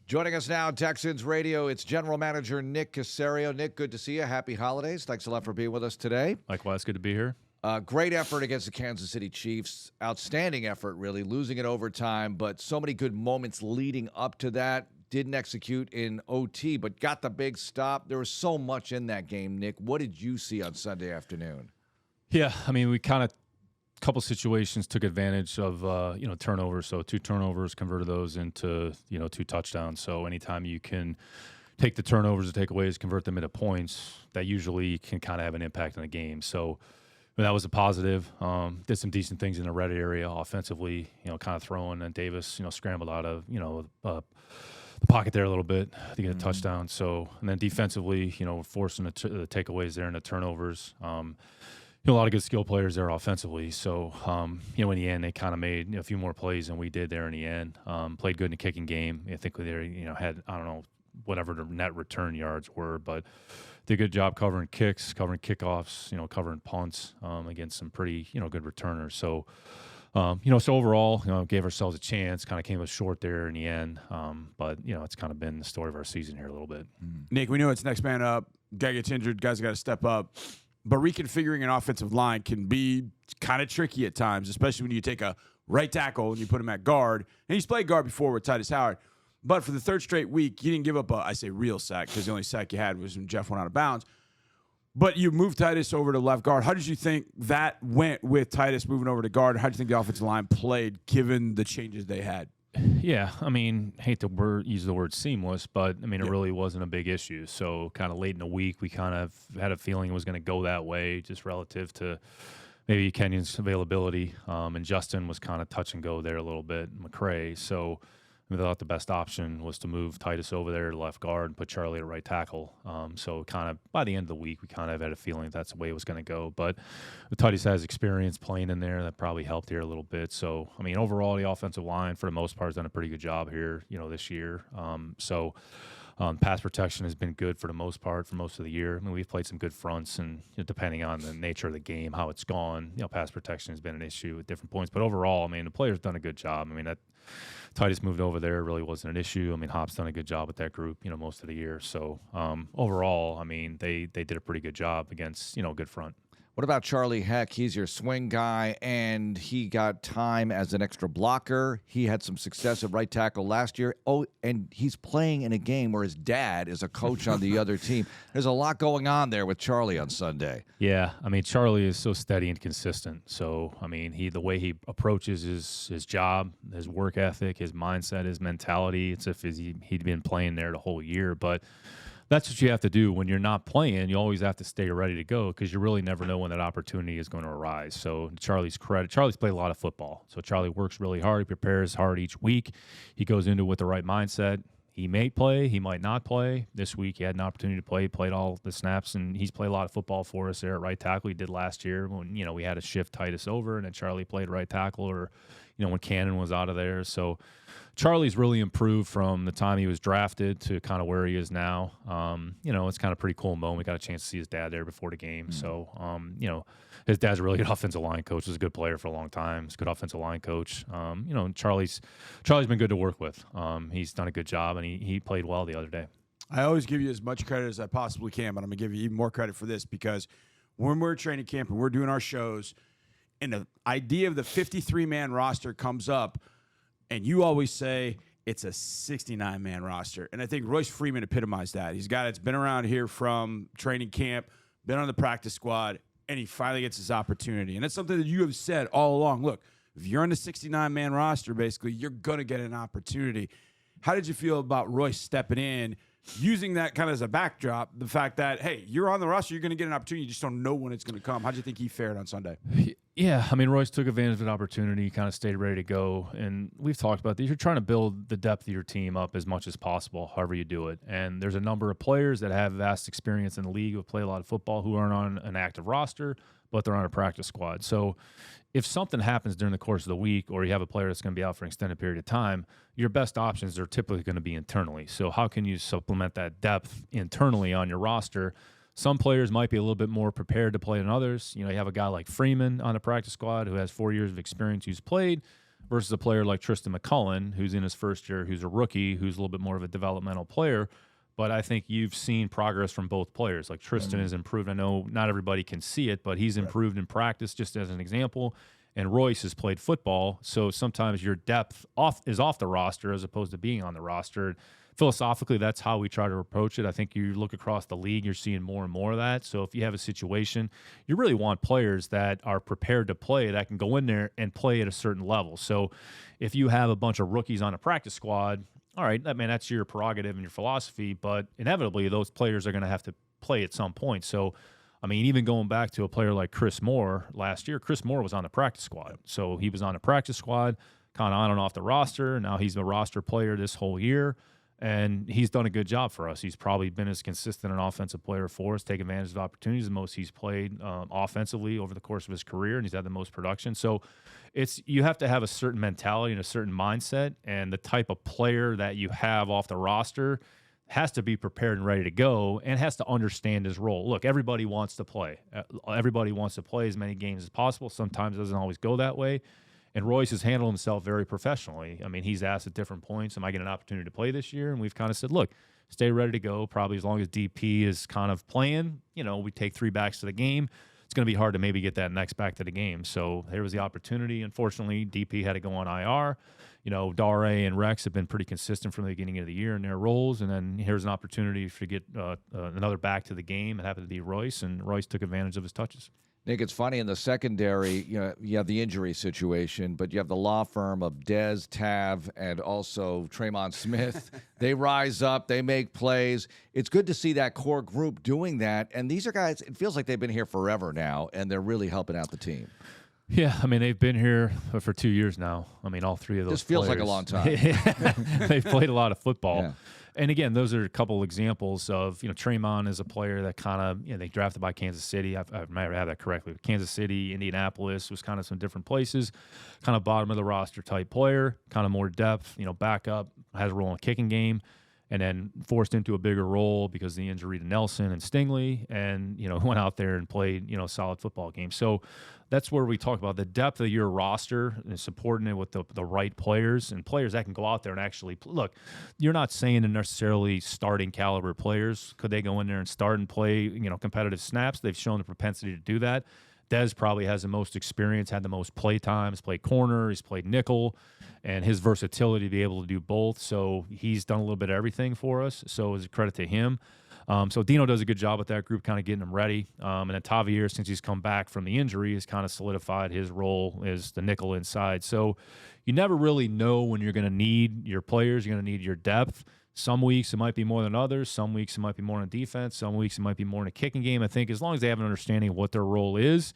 Joining us now, Texans Radio, it's General Manager Nick Caserio. Nick, good to see you. Happy holidays. Thanks a lot for being with us today. Likewise, good to be here. Great effort against the Kansas City Chiefs. Outstanding effort, really, losing in overtime, but so many good moments leading up to that. Didn't execute in OT, but got the big stop. There was so much in that game, Nick. What did you see on Sunday afternoon? Yeah, I mean, we kind of couple situations took advantage of turnovers. So 2 turnovers, converted those into 2 touchdowns. So anytime you can take the turnovers or takeaways, convert them into points, that usually can kind of have an impact on the game. So that was a positive. Did some decent things in the red area offensively. Kind of throwing, and Davis scrambled out of the pocket there a little bit to get a touchdown. So and then defensively, forcing the takeaways there and the turnovers. A lot of good skill players there offensively. So, in the end, they kind of made a few more plays than we did there in the end. Played good in the kicking game. I think they had, I don't know, whatever the net return yards were, but did a good job covering kicks, covering kickoffs, covering punts against some pretty, good returners. So, so overall, gave ourselves a chance, kind of came up short there in the end. But, it's kind of been the story of our season here a little bit. Nick, we know it's next man up. Guy gets injured, guys got to step up. But reconfiguring an offensive line can be kind of tricky at times, especially when you take a right tackle and you put him at guard. And he's played guard before with Titus Howard. But for the third straight week, you didn't give up I say real sack, because the only sack you had was when Jeff went out of bounds. But you moved Titus over to left guard. How did you think that went with Titus moving over to guard? How did you think the offensive line played given the changes they had? Yeah, I mean, hate to use the word seamless, but, it really wasn't a big issue. So kind of late in the week, we kind of had a feeling it was going to go that way, just relative to maybe Kenyon's availability. And Justin was kind of touch and go there a little bit, McCray. So we thought the best option was to move Titus over there to left guard and put Charlie at right tackle. So kind of by the end of the week, we kind of had a feeling that's the way it was going to go. But Titus has experience playing in there. That probably helped here a little bit. So, overall, the offensive line, for the most part, has done a pretty good job here, this year. Pass protection has been good for the most part for most of the year. We've played some good fronts, and depending on the nature of the game, how it's gone, pass protection has been an issue at different points. But overall, the players done a good job. That Titus moved over there really wasn't an issue. Hop's done a good job with that group, most of the year. So overall, they did a pretty good job against, good front. What about Charlie Heck? He's your swing guy, and he got time as an extra blocker. He had some success at right tackle last year. Oh, and he's playing in a game where his dad is a coach on the other team. There's a lot going on there with Charlie on Sunday. Yeah, Charlie is so steady and consistent. So, the way he approaches his job, his work ethic, his mindset, his mentality, it's as if he'd been playing there the whole year. But that's what you have to do when you're not playing. You always have to stay ready to go, because you really never know when that opportunity is going to arise. So Charlie's credit, Charlie's played a lot of football. So Charlie works really hard. He prepares hard each week. He goes into it with the right mindset. He may play. He might not play. This week he had an opportunity to play. He played all the snaps, and he's played a lot of football for us there at right tackle. He did last year when, we had to shift Titus over, and then Charlie played right tackle, or, when Cannon was out of there. So Charlie's really improved from the time he was drafted to kind of where he is now. It's kind of a pretty cool moment. We got a chance to see his dad there before the game. So, his dad's a really good offensive line coach. Was a good player for a long time. He's a good offensive line coach. Charlie's been good to work with. He's done a good job, and he played well the other day. I always give you as much credit as I possibly can, but I'm going to give you even more credit for this, because when we're training camp and we're doing our shows, and the idea of the 53-man roster comes up, and you always say it's a 69-man roster. And I think Royce Freeman epitomized that. He's a guy that's been around here from training camp, been on the practice squad, and he finally gets his opportunity. And that's something that you have said all along. Look, if you're on the 69-man roster, basically, you're going to get an opportunity. How did you feel about Royce stepping in, using that kind of as a backdrop, the fact that, hey, you're on the roster, you're going to get an opportunity, you just don't know when it's going to come? How do you think he fared on Sunday? Yeah, Royce took advantage of an opportunity, kind of stayed ready to go. And we've talked about this. You're trying to build the depth of your team up as much as possible, however you do it. And there's a number of players that have vast experience in the league, who play a lot of football, who aren't on an active roster, but they're on a practice squad. So if something happens during the course of the week, or you have a player that's going to be out for an extended period of time, your best options are typically going to be internally. So how can you supplement that depth internally on your roster? Some players might be a little bit more prepared to play than others. You have a guy like Freeman on the practice squad who has 4 years of experience, who's played. versus a player like Tristan McCullen, who's in his first year, who's a rookie, who's a little bit more of a developmental player. But I think you've seen progress from both players. Like Tristan has improved. I know not everybody can see it, but he's improved in practice, just as an example. And Royce has played football, so sometimes your depth is off the roster as opposed to being on the roster. Philosophically, that's how we try to approach it. I think you look across the league, you're seeing more and more of that. So if you have a situation, you really want players that are prepared to play, that can go in there and play at a certain level. So if you have a bunch of rookies on a practice squad, all right, that's your prerogative and your philosophy, but inevitably those players are going to have to play at some point. So, even going back to a player like Chris Moore last year, Chris Moore was on the practice squad. So he was on the practice squad, kind of on and off the roster. Now he's a roster player this whole year, and he's done a good job for us. He's probably been as consistent an offensive player for us, taking advantage of opportunities, the most he's played offensively over the course of his career, and he's had the most production. So you have to have a certain mentality and a certain mindset, and the type of player that you have off the roster has to be prepared and ready to go and has to understand his role. Look, everybody wants to play. Everybody wants to play as many games as possible. Sometimes it doesn't always go that way. And Royce has handled himself very professionally. He's asked at different points, am I getting an opportunity to play this year? And we've kind of said, look, stay ready to go. Probably as long as DP is kind of playing, we take 3 backs to the game. It's going to be hard to maybe get that next back to the game. So there was the opportunity. Unfortunately, DP had to go on IR. Dare and Rex have been pretty consistent from the beginning of the year in their roles. And then here's an opportunity to get another back to the game. It happened to be Royce, and Royce took advantage of his touches. Nick, it's funny in the secondary, you have the injury situation, but you have the law firm of Dez, Tav, and also Tremont Smith. They rise up, they make plays. It's good to see that core group doing that. And these are guys, it feels like they've been here forever now, and they're really helping out the team. Yeah, they've been here for 2 years now. All 3 of those. This feels players, like a long time. They've played a lot of football. Yeah. And again, those are a couple examples of, Tremont is a player that kind of, they drafted by Kansas City. I might have that correctly. Kansas City, Indianapolis was kind of some different places, kind of bottom of the roster type player, kind of more depth, backup, has a role in the kicking game, and then forced into a bigger role because of the injury to Nelson and Stingley, and, went out there and played, a solid football game. So that's where we talk about the depth of your roster and supporting it with the right players and players that can go out there and actually look. You're not saying they're necessarily starting caliber players. Could they go in there and start and play, competitive snaps? They've shown the propensity to do that. Dez probably has the most experience, had the most play time. He's played corner, he's played nickel, and his versatility to be able to do both. So he's done a little bit of everything for us. So it's a credit to him. So Dino does a good job with that group, kind of getting them ready. And then Tavier, since he's come back from the injury, has kind of solidified his role as the nickel inside. So you never really know when you're going to need your players. You're going to need your depth. Some weeks it might be more than others. Some weeks it might be more in defense. Some weeks it might be more in a kicking game. I think as long as they have an understanding of what their role is,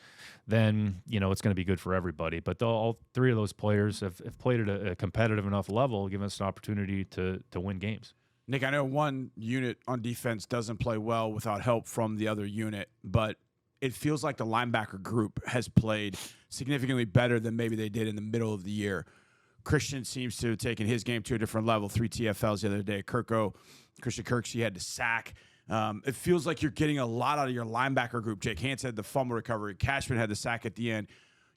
then, it's going to be good for everybody. But all 3 of those players have played at a competitive enough level, giving us an opportunity to win games. Nick, I know one unit on defense doesn't play well without help from the other unit, but it feels like the linebacker group has played significantly better than maybe they did in the middle of the year. Christian seems to have taken his game to a different level. 3 TFLs the other day. Christian Kirksey had to sack. It feels like you're getting a lot out of your linebacker group. Jake Hans had the fumble recovery. Cashman had the sack at the end.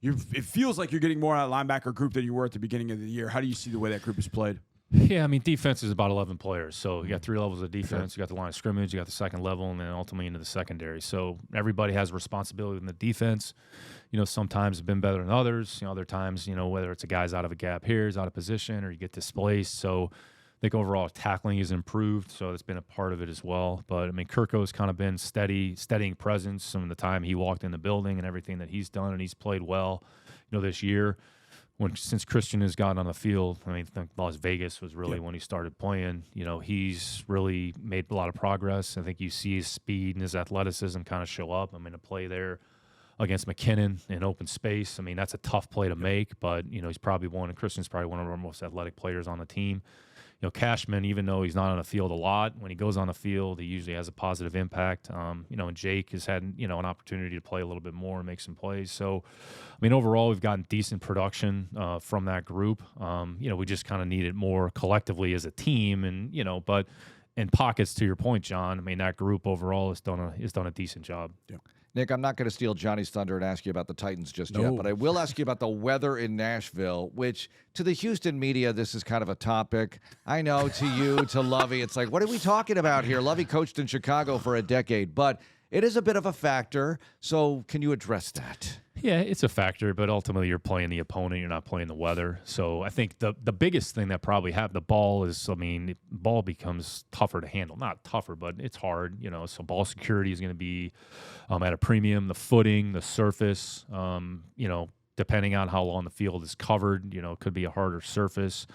It feels like you're getting more out of the linebacker group than you were at the beginning of the year. How do you see the way that group is played? Yeah, defense is about 11 players. So you got 3 levels of defense. You got the line of scrimmage, you got the second level, and then ultimately into the secondary. So everybody has responsibility in the defense. Sometimes it's been better than others. Other times, whether it's a guy's out of a gap here, he's out of position, or you get displaced. So I think overall tackling has improved. So that's been a part of it as well. But, Kirko's kind of been steadying presence from the time he walked in the building and everything that he's done, and he's played well, this year. Since Christian has gotten on the field, I think Las Vegas was really when he started playing. He's really made a lot of progress. I think you see his speed and his athleticism kind of show up. A play there against McKinnon in open space. That's a tough play to make, but, he's probably Christian's probably one of our most athletic players on the team. Cashman, even though he's not on the field a lot, when he goes on the field, he usually has a positive impact. And Jake has had, an opportunity to play a little bit more and make some plays. So, overall, we've gotten decent production from that group. We just kind of need it more collectively as a team. And, but in pockets, to your point, John, that group overall has done a decent job. Yeah. Nick, I'm not going to steal Johnny's thunder and ask you about the Titans just No. yet, but I will ask you about the weather in Nashville, which to the Houston media, this is kind of a topic. I know to you, to Lovey, it's like, what are we talking about here? Lovey coached in Chicago for a decade, but it is a bit of a factor. So can you address that? Yeah, it's a factor, but ultimately you're playing the opponent. You're not playing the weather. So I think the biggest thing that probably happened, the ball is, ball becomes tougher to handle. Not tougher, but it's hard, so ball security is going to be at a premium. The footing, the surface, depending on how long the field is covered, it could be a harder surface.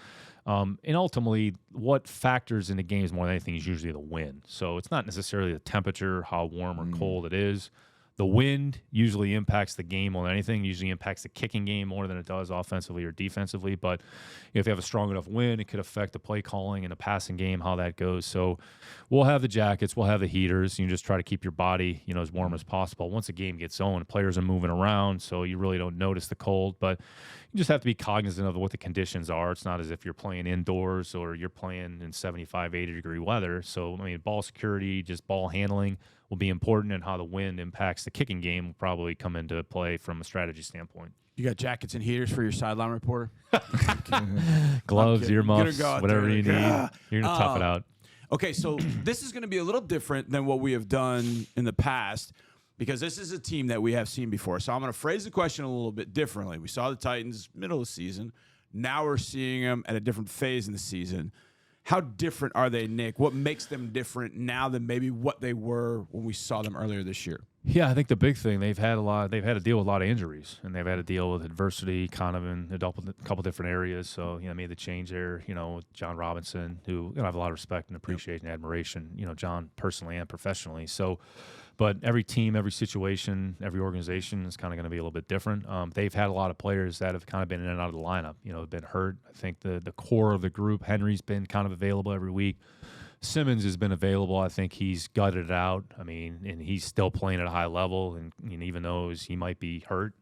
And ultimately, what factors in the games more than anything is usually the wind. So it's not necessarily the temperature, how warm or cold it is. The wind usually impacts the game more than anything, usually impacts the kicking game more than it does offensively or defensively. But if you have a strong enough wind, it could affect the play calling and the passing game, how that goes. So we'll have the jackets, we'll have the heaters. You just try to keep your body, as warm as possible. Once a game gets on, players are moving around, so you really don't notice the cold. But you just have to be cognizant of what the conditions are. It's not as if you're playing indoors or you're playing in 75, 80-degree weather. So, ball security, just ball handling will be important, and how the wind impacts the kicking game will probably come into play from a strategy standpoint. You got jackets and heaters for your sideline reporter? Gloves, earmuffs, whatever you need. You're going to tough it out. Okay, so this is going to be a little different than what we have done in the past, because this is a team that we have seen before. So I'm going to phrase the question a little bit differently. We saw the Titans middle of the season. Now we're seeing them at a different phase in the season. How different are they, Nick? What makes them different now than maybe what they were when we saw them earlier this year? Yeah, I think the big thing, they've had to deal with a lot of injuries, and they've had to deal with adversity kind of in a couple different areas. So, made the change there, with John Robinson, who I have a lot of respect and appreciation and admiration, John personally and professionally. So, but every team, every situation, every organization is kind of going to be a little bit different. They've had a lot of players that have kind of been in and out of the lineup, have been hurt. I think the core of the group, Henry's been kind of available every week. Simmons has been available. I think he's gutted it out. And he's still playing at a high level, and even though he might be hurt.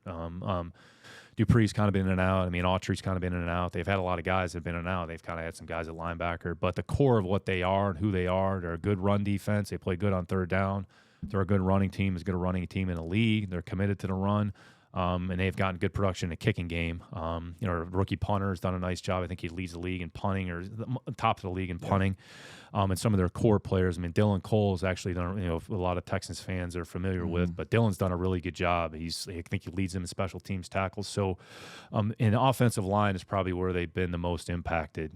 Dupree's kind of been in and out. Autry's kind of been in and out. They've had a lot of guys that have been in and out. They've kind of had some guys at linebacker. But the core of what they are and who they are, they're a good run defense. They play good on third down. They're a good running team, as good a running team in the league. They're committed to the run, and they've gotten good production in the kicking game. Rookie punter has done a nice job. I think he leads the league in punting, or top of the league in punting. And some of their core players, Dylan Cole has actually done, a lot of Texans fans are familiar with, but Dylan's done a really good job. I think he leads them in special teams tackles. So, in the offensive line is probably where they've been the most impacted.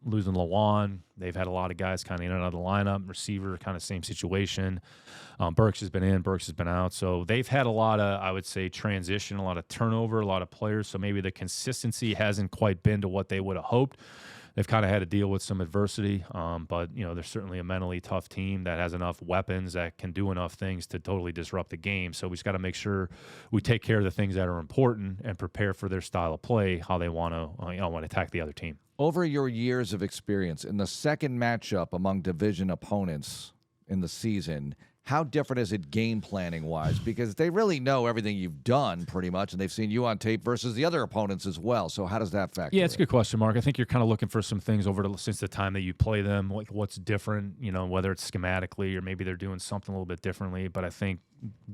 Losing Lawan, they've had a lot of guys kind of in and out of the lineup. Receiver, kind of same situation. Burks has been in, Burks has been out. So they've had a lot of, I would say, transition, a lot of turnover, a lot of players. So maybe the consistency hasn't quite been to what they would have hoped. They've kind of had to deal with some adversity, but they're certainly a mentally tough team that has enough weapons that can do enough things to totally disrupt the game. So we just got to make sure we take care of the things that are important and prepare for their style of play, how they want to attack the other team. Over your years of experience in the second matchup among division opponents in the season, how different is it game planning wise? Because they really know everything you've done pretty much, and they've seen you on tape versus the other opponents as well. So how does that factor? Yeah, it's a good question, Mark. I think you're kind of looking for some things since the time that you play them, like what's different, whether it's schematically or maybe they're doing something a little bit differently. But I think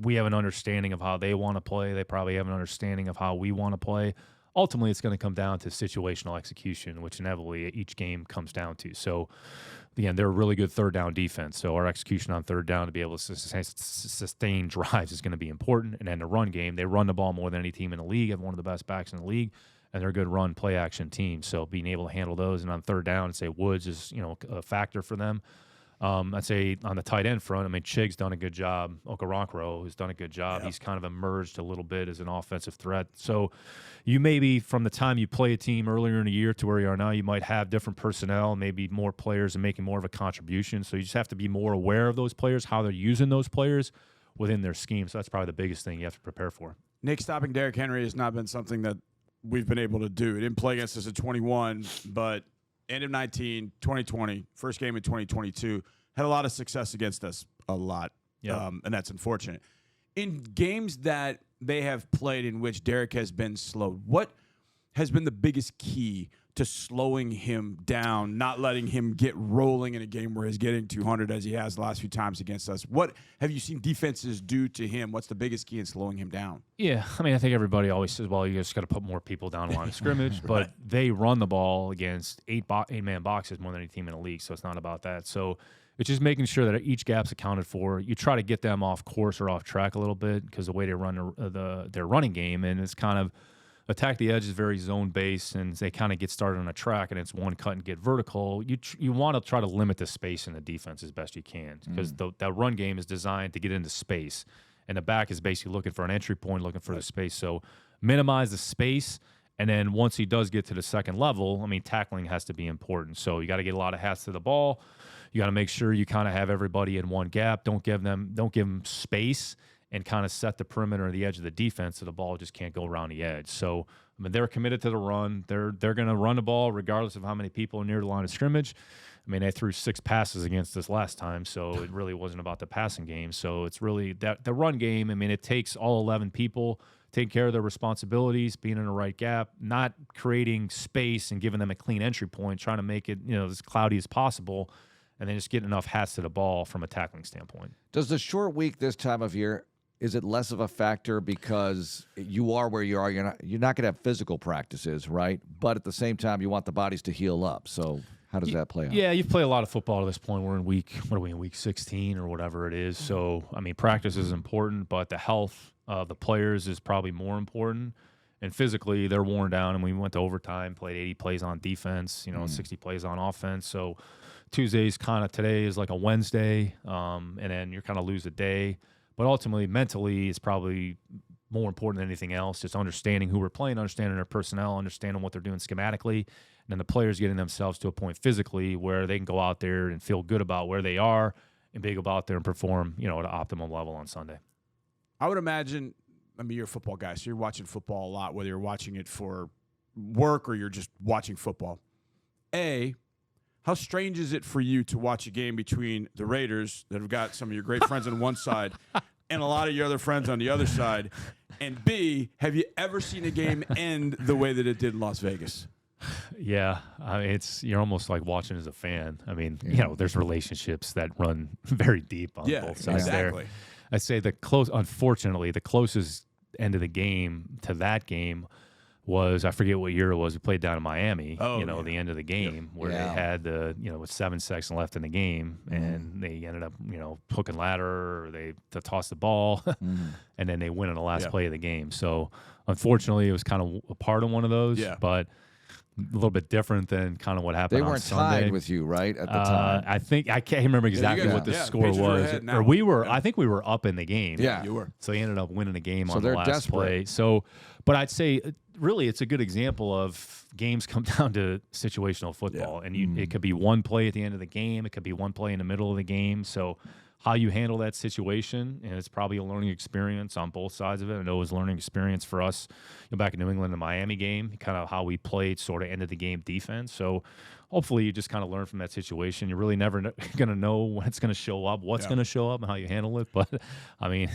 we have an understanding of how they want to play. They probably have an understanding of how we want to play. Ultimately, it's going to come down to situational execution, which inevitably each game comes down to. So, again, they're a really good third down defense. So our execution on third down to be able to sustain drives is going to be important. And then the run game, they run the ball more than any team in the league, have one of the best backs in the league, and they're a good run play action team. So being able to handle those, and on third down, I'd say Woods is a factor for them. I'd say on the tight end front, Chig's done a good job. Okoronkwo has done a good job. He's kind of emerged a little bit as an offensive threat. So you maybe from the time you play a team earlier in the year to where you are now, you might have different personnel, maybe more players and making more of a contribution. So you just have to be more aware of those players, how they're using those players within their scheme. So that's probably the biggest thing you have to prepare for. Nick, stopping Derrick Henry has not been something that we've been able to do. He didn't play against us at 21, but end of 19, 2020, first game in 2022, had a lot of success against us, a lot, and that's unfortunate. In games that they have played in which Derrick has been slowed, what has been the biggest key to slowing him down, not letting him get rolling in a game where he's getting 200 as he has the last few times against us? What have you seen defenses do to him? What's the biggest key in slowing him down? Yeah, I mean, I think everybody always says, well, you just got to put more people down the line of scrimmage, but they run the ball against eight-man boxes more than any team in the league, so it's not about that. So it's just making sure that each gap's accounted for. You try to get them off course or off track a little bit because the way they run their running game, and it's kind of attack the edge is very zone-based, and they kind of get started on a track, and it's one cut and get vertical. You want to try to limit the space in the defense as best you can because that run game is designed to get into space, and the back is basically looking for an entry point, looking for the space. So minimize the space, and then once he does get to the second level, I mean, tackling has to be important. So you got to get a lot of hats to the ball. You got to make sure you kind of have everybody in one gap. Don't give them space, and kind of set the perimeter or the edge of the defense so the ball just can't go around the edge. So, I mean, they're committed to the run. They're going to run the ball regardless of how many people are near the line of scrimmage. I mean, they threw 6 passes against us last time, so it really wasn't about the passing game. So it's really that the run game, I mean, it takes all 11 people taking care of their responsibilities, being in the right gap, not creating space and giving them a clean entry point, trying to make it, as cloudy as possible, and then just getting enough hats to the ball from a tackling standpoint. Does the short week this time of year, is it less of a factor because you are where you are? You're not going to have physical practices, right? But at the same time, you want the bodies to heal up. So how does that play out? Yeah, you've played a lot of football to this point. We're in week 16 or whatever it is. So, I mean, practice is important, but the health of the players is probably more important. And physically, they're worn down, and we went to overtime, played 80 plays on defense, 60 plays on offense. So Tuesday's kind of today is like a Wednesday, and then you're kind of lose a day. But ultimately, mentally, it's probably more important than anything else. Just understanding who we're playing, understanding their personnel, understanding what they're doing schematically, and then the players getting themselves to a point physically where they can go out there and feel good about where they are and be able to go out there and perform, at an optimal level on Sunday. I would imagine, you're a football guy, so you're watching football a lot, whether you're watching it for work or you're just watching football. How strange is it for you to watch a game between the Raiders that have got some of your great friends on one side and a lot of your other friends on the other side? And B, have you ever seen a game end the way that it did in Las Vegas? Yeah, I mean, you're almost like watching as a fan. I mean, there's relationships that run very deep on both sides exactly. there. I'd say unfortunately, the closest end of the game to that game was, I forget what year it was. We played down in Miami, the end of the game where they had with 7 seconds left in the game, and they ended up, hooking ladder, or they tossed the ball, and then they win in the last play of the game. So unfortunately, it was kind of a part of one of those, but a little bit different than kind of what happened on Sunday. They weren't tied with you, right, at the time? I can't remember exactly what the score was. Or we were, I think we were up in the game. Yeah, you were. So he ended up winning the game on the last play. So, but I'd say really it's a good example of games come down to situational football, and it could be one play at the end of the game, it could be one play in the middle of the game. So how you handle that situation, and it's probably a learning experience on both sides of it. I know it was a learning experience for us back in New England, the Miami game, kind of how we played sort of end of the game defense. So hopefully you just kind of learn from that situation. You're really never going to know when it's going to show up, what's going to show up, and how you handle it. But, I mean,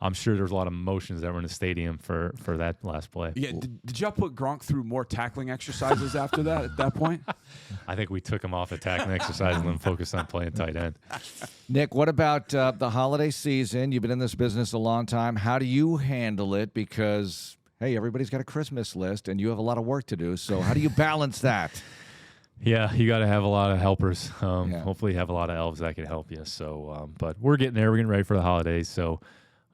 I'm sure there's a lot of emotions that were in the stadium for that last play. Yeah, did y'all put Gronk through more tackling exercises after that at that point? I think we took him off the tackling exercise and then focused on playing tight end. Nick, what about the holiday season? You've been in this business a long time. How do you handle it? Because, hey, everybody's got a Christmas list, and you have a lot of work to do. So how do you balance that? Yeah, you got to have a lot of helpers. Hopefully you have a lot of elves that can help you. So, but we're getting there. We're getting ready for the holidays. So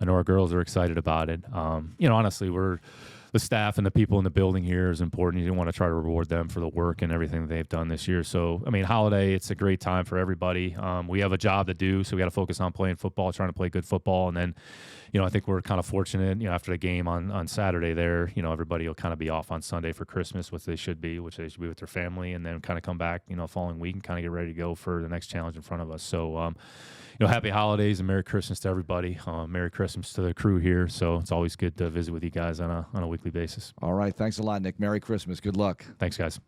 I know our girls are excited about it. Honestly, the staff and the people in the building here is important. You want to try to reward them for the work and everything that they've done this year. So, I mean, holiday, it's a great time for everybody. We have a job to do, so we got to focus on playing football, trying to play good football. And then, I think we're kind of fortunate, after the game on Saturday there, everybody will kind of be off on Sunday for Christmas, which they should be with their family, and then kind of come back, following week and kind of get ready to go for the next challenge in front of us. So, happy holidays and Merry Christmas to everybody. Merry Christmas to the crew here. So it's always good to visit with you guys on a weekly basis. All right. Thanks a lot, Nick. Merry Christmas. Good luck. Thanks, guys.